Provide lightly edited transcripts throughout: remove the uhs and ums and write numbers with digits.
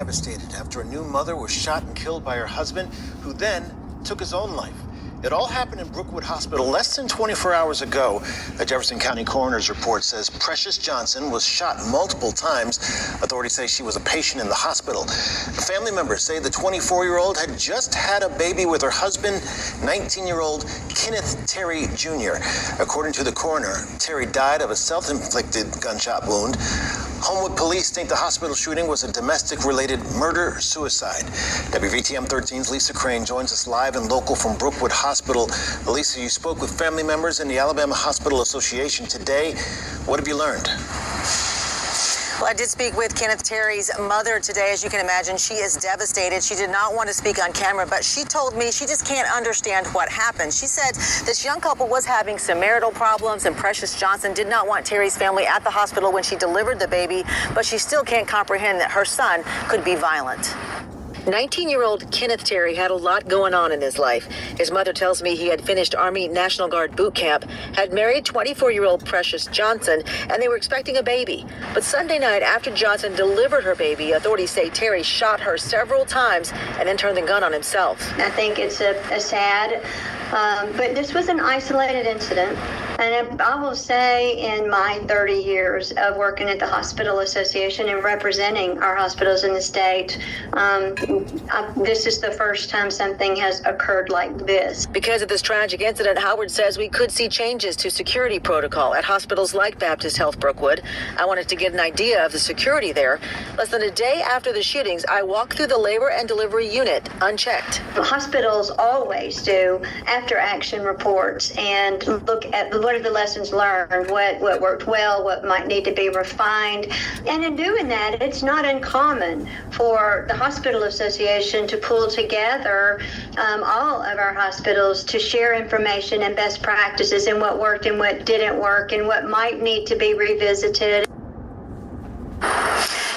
Devastated after a new mother was shot and killed by her husband, who then took his own life. It all happened in Brookwood Hospital less than 24 hours ago. A Jefferson County coroner's report says Precious Johnson was shot multiple times. Authorities say she was a patient in the hospital. Family members say the 24-year-old had just had a baby with her husband, 19-year-old Kenneth Terry Jr. According to the coroner, Terry died of a self-inflicted gunshot wound. Homewood police think the hospital shooting was a domestic-related murder-suicide. WVTM 13's Lisa Crane joins us live and local from Brookwood Hospital. Lisa, you spoke with family members in the Alabama Hospital Association today. What have you learned? Well, I did speak with Kenneth Terry's mother today. As you can imagine, she is devastated. She did not want to speak on camera, but she told me she just can't understand what happened. She said this young couple was having some marital problems, and Precious Johnson did not want Terry's family at the hospital when she delivered the baby, but she still can't comprehend that her son could be violent. 19-year-old Kenneth Terry had a lot going on in his life. His mother tells me he had finished Army National Guard boot camp, had married 24-year-old Precious Johnson, and they were expecting a baby. But Sunday night, after Johnson delivered her baby, authorities say Terry shot her several times and then turned the gun on himself. I think it's a sad, but this was an isolated incident. And I will say, in my 30 years of working at the Hospital Association and representing our hospitals in the state, this is the first time something has occurred like this. Because of this tragic incident, Howard says we could see changes to security protocol at hospitals like Baptist Health Brookwood. I wanted to get an idea of the security there. Less than a day after the shootings, I walked through the labor and delivery unit unchecked. Hospitals always do after-action reports and look at what are the lessons learned, what worked well, what might need to be refined. And in doing that, it's not uncommon for the Hospital Association to pull together all of our hospitals to share information and best practices and what worked and what didn't work and what might need to be revisited.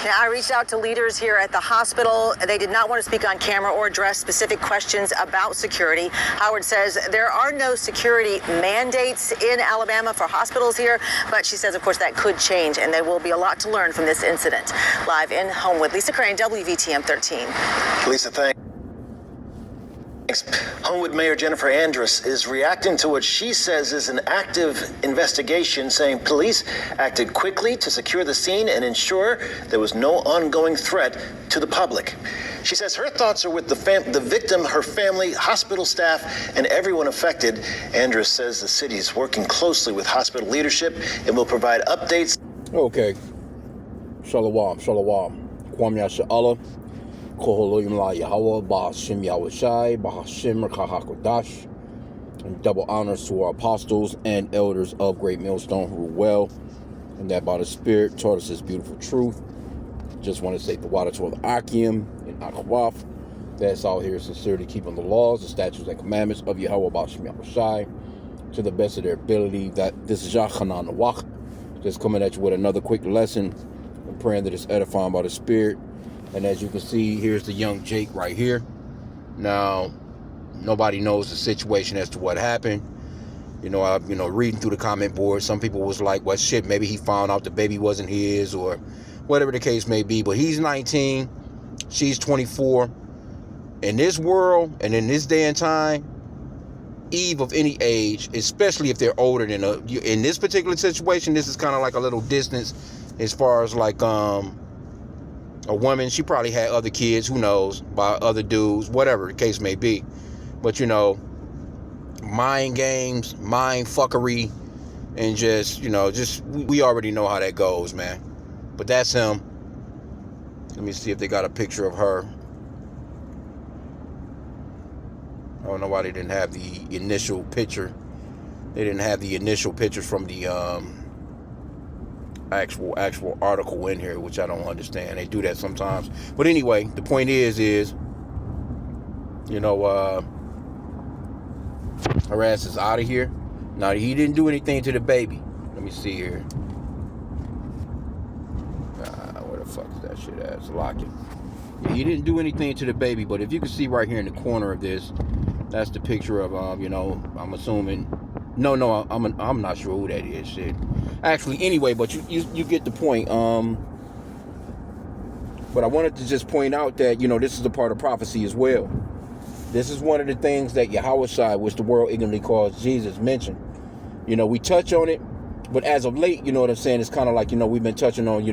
Now, I reached out to leaders here at the hospital. They did not want to speak on camera or address specific questions about security. Howard says there are no security mandates in Alabama for hospitals here, but she says, of course, that could change, and there will be a lot to learn from this incident. Live in Homewood, Lisa Crane, WVTM 13. Lisa, thanks. Homewood Mayor Jennifer Andrus is reacting to what she says is an active investigation, saying police acted quickly to secure the scene and ensure there was no ongoing threat to the public. She says her thoughts are with the victim, her family, hospital staff, and everyone affected. Andrus says the city is working closely with hospital leadership and will provide updates. Okay. Shalom. Kwam Yasha Allah. Koholoyim La Yahweh, Bahashim Yahushai, Bahashim Rakahakodash, and double honors to our apostles and elders of Great Millstone who rule well, and that by the Spirit taught us this beautiful truth. Just want to say the water to the Akim and Akwaf. That's all here sincerely keeping the laws, the statutes, and commandments of Yahweh, Bahashim Yahushai, to the best of their ability. That this is Yachanan Nawach, just coming at you with another quick lesson. I'm praying that it's edifying by the Spirit. And as you can see, here's the young Jake right here. Now, nobody knows the situation as to what happened. Reading through the comment board, some people was like, well, shit, maybe he found out the baby wasn't his or whatever the case may be. But he's 19, she's 24. In this world and in this day and time, eve of any age, especially if they're older than in this particular situation, this is kind of like a little distance as far as like, a woman, she probably had other kids, who knows, by other dudes, whatever the case may be. But, mind games, mind fuckery, and we already know how that goes, man. But that's him. Let me see if they got a picture of her. I don't know why they didn't have the initial picture. They didn't have the initial pictures from the actual article in here, which I don't understand. They do that sometimes. But anyway, the point is her ass is out of here. Now, he didn't do anything to the baby. Let me see here. Where the fuck is that shit at? It's locking. Yeah, he didn't do anything to the baby, but if you can see right here in the corner of this, that's the picture of, I'm assuming. No, I'm not sure who that is. Shit. Actually, anyway, but you get the point. But I wanted to just point out that, this is a part of prophecy as well. This is one of the things that Yahushua, which the world ignorantly calls Jesus, mentioned. We touch on it, but as of late, you know what I'm saying, it's kind of like, we've been touching on,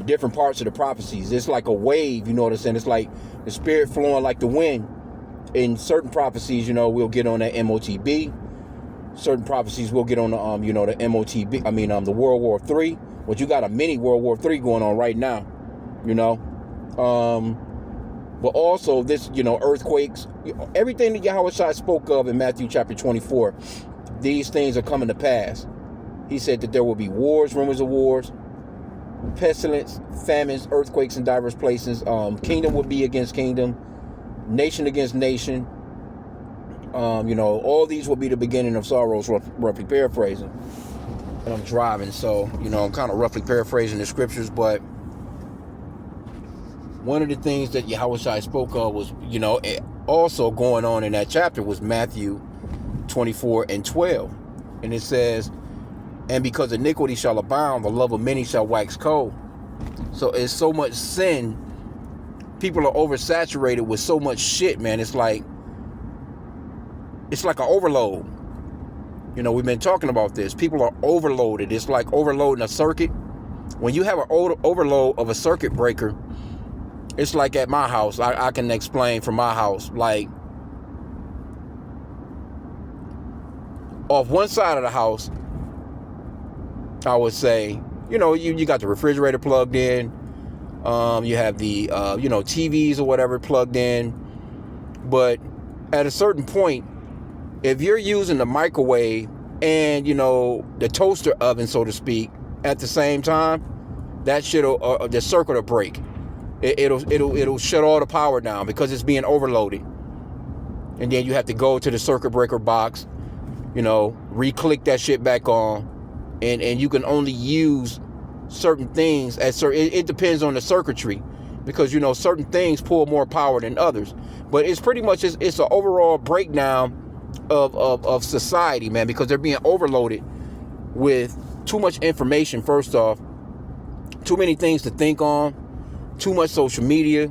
different parts of the prophecies. It's like a wave, you know what I'm saying? It's like the spirit flowing like the wind. In certain prophecies, we'll get on that MOTB. Certain prophecies we'll get on the, the MOTB, the World War III. But you got a mini World War III going on right now, But also this, earthquakes, everything that Yahushua spoke of in Matthew chapter 24, these things are coming to pass. He said that there will be wars, rumors of wars, pestilence, famines, earthquakes in diverse places. Kingdom will be against kingdom, nation against nation. All these will be the beginning of sorrows, roughly paraphrasing. And I'm driving, so, I'm kind of roughly paraphrasing the scriptures, but one of the things that Yahushua spoke of was, also going on in that chapter was Matthew 24:12. And it says, and because iniquity shall abound, the love of many shall wax cold. So it's so much sin. People are oversaturated with so much shit, man. It's like an overload. We've been talking about this. People are overloaded. It's like overloading a circuit. When you have an overload of a circuit breaker, it's like at my house. I can explain from my house. Like, off one side of the house, I would say, you got the refrigerator plugged in. You have the, TVs or whatever plugged in. But at a certain point, if you're using the microwave and, the toaster oven, so to speak, at the same time, that shit'll, the circuit will break. It'll shut all the power down because it's being overloaded. And then you have to go to the circuit breaker box, re-click that shit back on, and you can only use certain things at certain. It depends on the circuitry, because certain things pull more power than others. But it's pretty much it's an overall breakdown of society, man, because they're being overloaded with too much information. First off, too many things to think on, too much social media,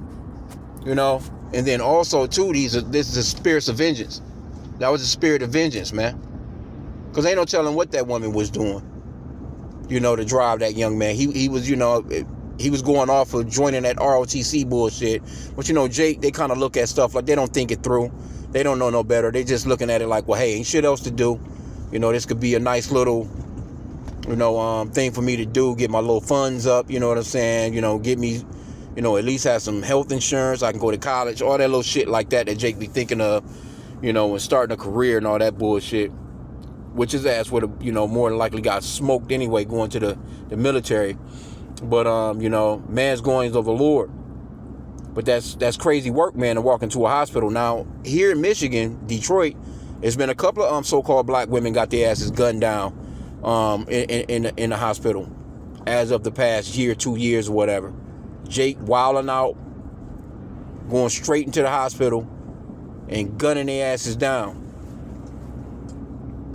and then also too, this is a spirit of vengeance. That was a spirit of vengeance, man, because ain't no telling what that woman was doing, to drive that young man. He was, he was going off of joining that ROTC bullshit. But Jake, they kind of look at stuff like they don't think it through. They don't know no better. They just looking at it like, well, hey, ain't shit else to do. This could be a nice little, thing for me to do, get my little funds up, you know what I'm saying? Get me, at least have some health insurance. I can go to college, all that little shit like that Jake be thinking of, when starting a career and all that bullshit. Which his ass would have, more than likely got smoked anyway going to the military. But, man's goings of the Lord. But that's crazy work, man, to walk into a hospital. Now, here in Michigan, Detroit, there's been a couple of so-called black women got their asses gunned down in the hospital as of the past year, 2 years, or whatever. Jake wilding out, going straight into the hospital and gunning their asses down.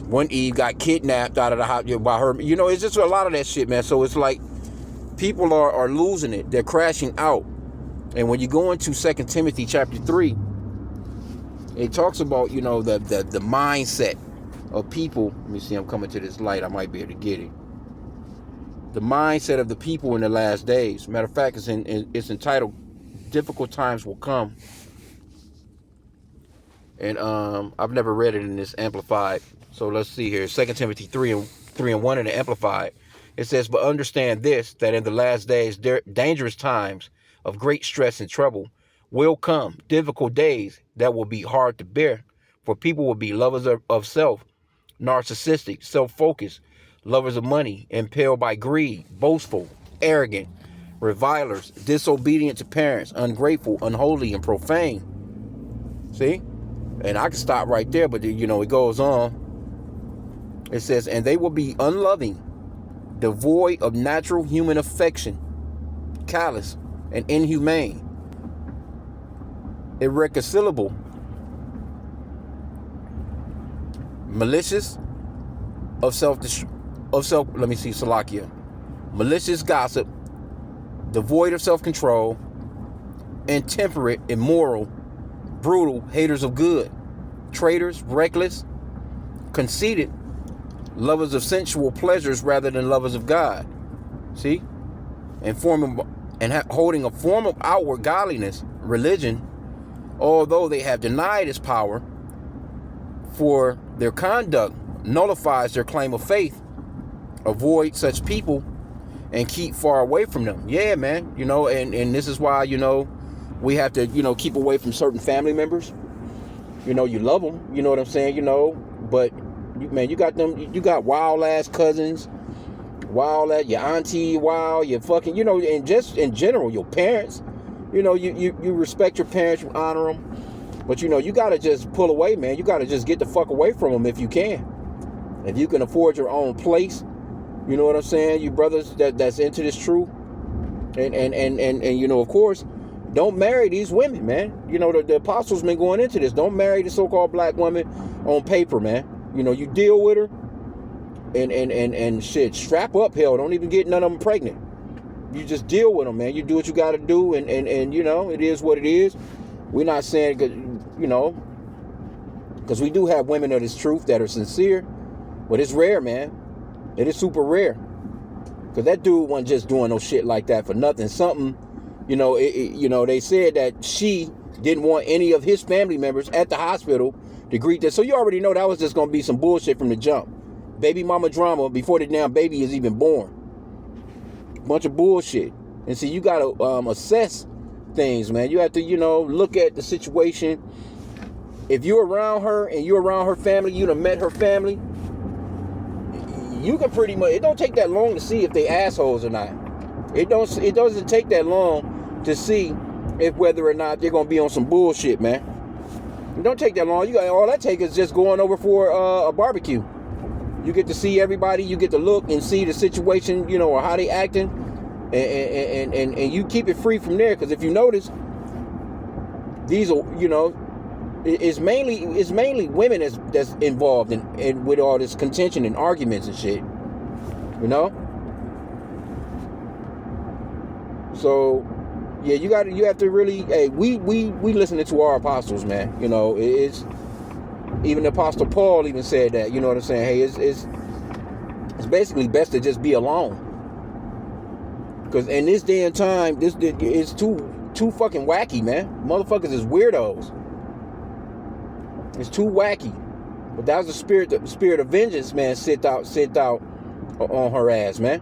One Eve got kidnapped out of the house by her. It's just a lot of that shit, man. So it's like people are losing it. They're crashing out. And when you go into 2 Timothy chapter 3, it talks about, the mindset of people. Let me see, I'm coming to this light. I might be able to get it. The mindset of the people in the last days. Matter of fact, it's entitled, Difficult Times Will Come. And I've never read it in this Amplified. So let's see here. 2 Timothy 3:1 in the Amplified. It says, but understand this, that in the last days, dangerous times of great stress and trouble will come. Difficult days that will be hard to bear. For people will be lovers of self, narcissistic, self-focused, lovers of money, impelled by greed, boastful, arrogant, revilers, disobedient to parents, ungrateful, unholy, and profane. See? And I can stop right there, but it goes on. It says, and they will be unloving, devoid of natural human affection, callous and inhumane, irreconcilable, malicious, malicious gossip, devoid of self-control, intemperate, immoral, brutal, haters of good, traitors, reckless, conceited, lovers of sensual pleasures rather than lovers of God. See? And holding a form of outward godliness, religion, although they have denied its power, for their conduct nullifies their claim of faith. Avoid such people and keep far away from them. Yeah, man, and this is why, we have to, keep away from certain family members. You love them, you know what I'm saying, but man, you got wild ass cousins, wild ass, your auntie, your fucking, and just in general, your parents, you respect your parents, you honor them, but you gotta just pull away, man. You gotta just get the fuck away from them if you can. If you can afford your own place, you know what I'm saying, you brothers that's into this truth, and of course, don't marry these women, man. The apostles been going into this. Don't marry the so-called black woman on paper, man. You deal with her and shit, strap up, hell, don't even get none of them pregnant. You just deal with them, man. You do what you got to do, and it is what it is. We're not saying, because we do have women of this truth that are sincere, but it's rare, man. It is super rare, because that dude wasn't just doing no shit like that for nothing. Something, they said that she didn't want any of his family members at the hospital to greet that. So you already know that was just going to be some bullshit from the jump. Baby mama drama before the damn baby is even born. Bunch of bullshit. And see, you got to assess things, man. You have to, look at the situation. If you're around her and you're around her family, you done met her family, you can pretty much, it don't take that long to see if they assholes or not. It doesn't take that long to see if whether or not they're going to be on some bullshit, man. It don't take that long. All that take is just going over for a barbecue. You get to see everybody. You get to look and see the situation, or how they acting, and you keep it free from there. Because if you notice, these are, it's mainly women that's involved in with all this contention and arguments and shit. So yeah, you have to really, hey, we listening to our apostles, man. It's even the Apostle Paul even said that, you know what I'm saying? Hey, it's basically best to just be alone. Because in this day and time, this is too fucking wacky, man. Motherfuckers is weirdos. It's too wacky. But that was the spirit of vengeance, man, sent out on her ass, man.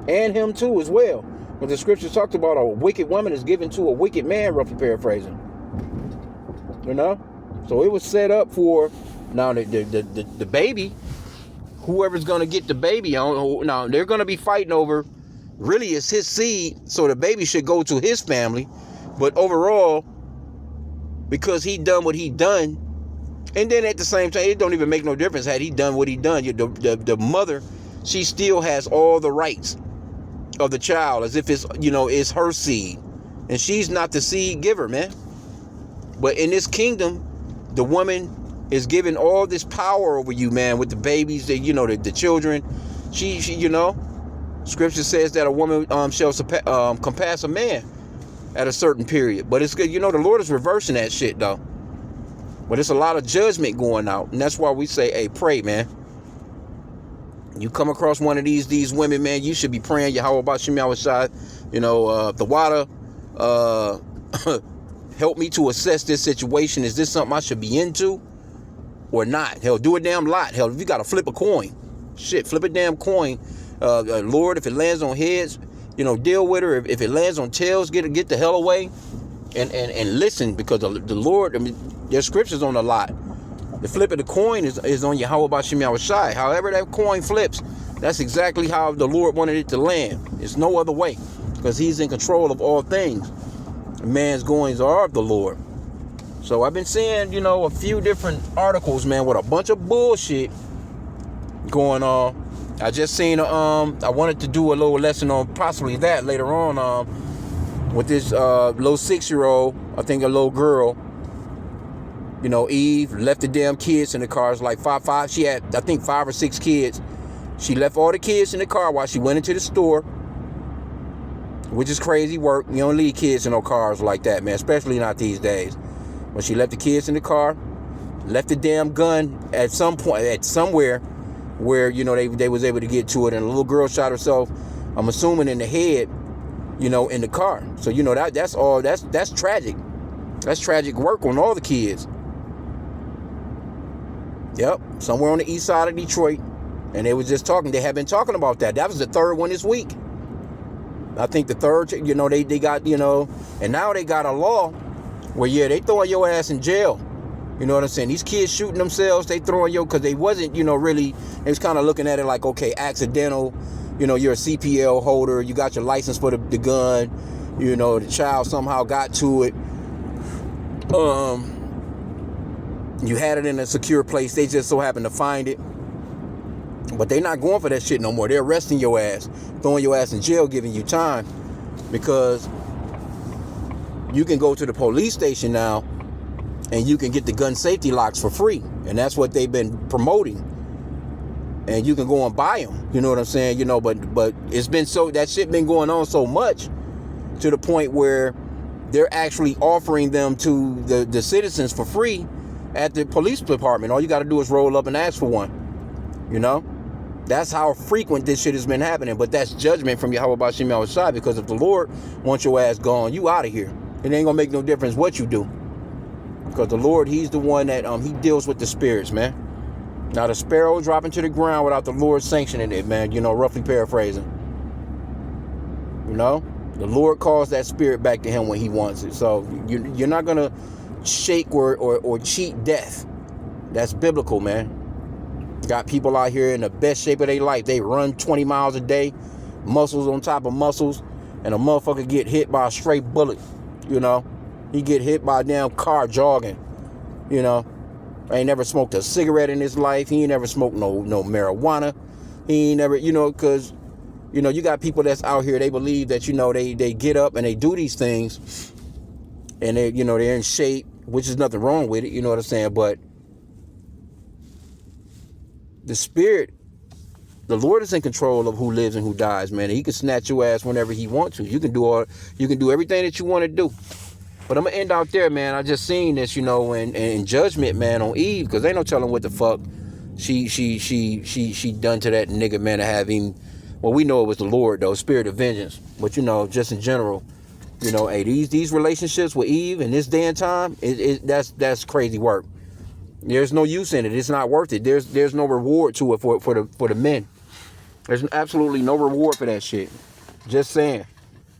And him too as well. But the scripture talked about a wicked woman is given to a wicked man, roughly paraphrasing. So it was set up for, now the baby, whoever's going to get the baby on, now they're going to be fighting over, really it's his seed, so the baby should go to his family. But overall, because he done what he done, and then at the same time, it don't even make no difference had he done what he done. The mother, she still has all the rights of the child as if it's her seed, and she's not the seed giver, man. But in this kingdom, the woman is given all this power over you, man, with the babies, the children. She scripture says that a woman shall compass a man at a certain period. But it's good, the Lord is reversing that shit though. But it's a lot of judgment going out, and that's why we say, hey, pray, man. You come across one of these women, man, you should be praying Yahweh Ba'Shem Yahushai, the water, help me to assess this situation. Is this something I should be into or not? Hell, do a damn lot. Hell, if you got to flip a coin, shit, flip a damn coin. Lord, if it lands on heads, deal with her. If it lands on tails, get the hell away and listen, because the Lord, there's scriptures on a lot. The flip of the coin is on Yahweh Ba'Shem Yahushai. However that coin flips, that's exactly how the Lord wanted it to land. It's no other way, because he's in control of all things. Man's goings are of the Lord. So I've been seeing, a few different articles, man, with a bunch of bullshit going on. I just seen I wanted to do a little lesson on possibly that later on, with this little 6-year-old, I think a little girl, Eve left the damn kids in the car. It's like five. She had, I think, 5 or 6 kids. She left all the kids in the car while she went into the store. which is crazy work. You don't leave kids in no cars like that, man, especially not these days. When she left the kids in the car, left the damn gun at some point, at somewhere where, you know, they was able to get to it, and a little girl shot herself, I'm assuming in the head, you know, in the car. So, you know, that's tragic. That's tragic work on all the kids. Yep, somewhere on the east side of Detroit. And they have been talking about that. That was the third one this week. I think the third, you know, they got, you know, and now they got a law where, yeah, they throwing your ass in jail. You know what I'm saying? These kids shooting themselves, they throwing because they wasn't, you know, really, they was kind of looking at it like, okay, accidental, you know, you're a CPL holder, you got your license for the gun, you know, the child somehow got to it. You had it in a secure place, they just so happened to find it. But they're not going for that shit no more. They're arresting your ass, throwing your ass in jail, giving you time, because you can go to the police station now and you can get the gun safety locks for free. And that's what they've been promoting. And you can go and buy them. You know what I'm saying? You know, but it's been that shit been going on so much to the point where they're actually offering them to the citizens for free at the police department. All you got to do is roll up and ask for one. You know? That's how frequent this shit has been happening. But that's judgment from Yahweh Bashim Yahushua, because if the Lord wants your ass gone, you out of here. It ain't gonna make no difference what you do. Because the Lord, he's the one that he deals with the spirits, man. Now the sparrow dropping to the ground without the Lord sanctioning it, man. You know, roughly paraphrasing. You know? The Lord calls that spirit back to him when he wants it. So you're not gonna shake or cheat death. That's biblical, man. Got people out here in the best shape of their life. They run 20 miles a day, muscles on top of muscles, and a motherfucker get hit by a straight bullet. You know, he get hit by a damn car jogging. You know, ain't never smoked a cigarette in his life. He ain't never smoked no marijuana. He ain't never, you know, because, you know, you got people that's out here, they believe that, you know, they get up and they do these things and they, you know, they're in shape, which is nothing wrong with it. You know what I'm saying? But the spirit, the Lord is in control of who lives and who dies, man. And he can snatch your ass whenever he wants to. You can do everything that you want to do. But I'm gonna end out there, man. I just seen this, you know, in judgment, man, on Eve, because ain't no telling what the fuck she done to that nigga, man, to have him. Well, we know it was the Lord, though, spirit of vengeance. But, you know, just in general, you know, hey, these relationships with Eve in this day and time, that's crazy work. There's no use in it. It's not worth it. There's no reward to it for the men. There's absolutely no reward for that shit. Just saying.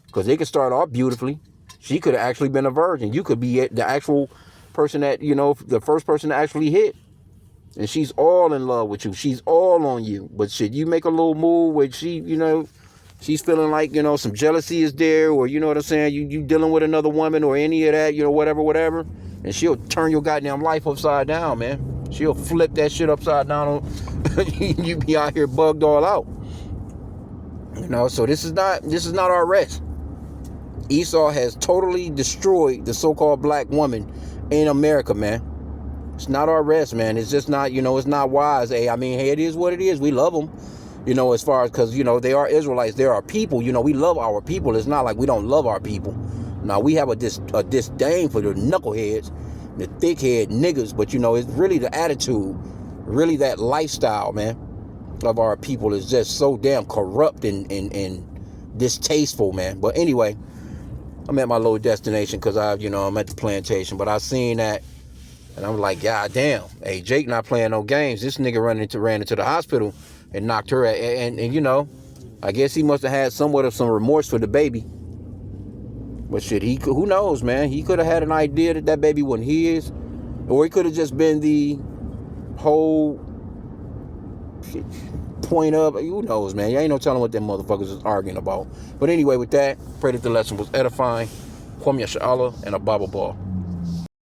Because they could start off beautifully. She could have actually been a virgin. You could be the actual person that, you know, the first person to actually hit. And she's all in love with you. She's all on you. But shit, you make a little move where she, you know, she's feeling like, you know, some jealousy is there, or, you know what I'm saying, you dealing with another woman or any of that, you know, whatever. And she'll turn your goddamn life upside down, man. She'll flip that shit upside down. You be out here bugged all out. You know, so this is not our rest. Esau has totally destroyed the so-called black woman in America, man. It's not our rest, man. It's just not, you know, it's not wise. Hey, I mean, hey, it is what it is. We love them, you know, as far as, because, you know, they are Israelites. They are people. You know, we love our people. It's not like we don't love our people. Now, we have a disdain for the knuckleheads, the thickhead niggas, but, you know, it's really the attitude, really that lifestyle, man, of our people is just so damn corrupt and distasteful, man. But anyway, I'm at my low destination because I'm at the plantation, but I seen that and I'm like, God damn, hey, Jake not playing no games. This nigga ran into the hospital and knocked her and you know, I guess he must have had somewhat of some remorse for the baby. But shit, who knows, man? He could have had an idea that baby wasn't his, or he could have just been the whole point of, who knows, man? You ain't no telling what them motherfuckers is arguing about. But anyway, with that, pray that the lesson was edifying. Kwame Yashala and a Bible ball.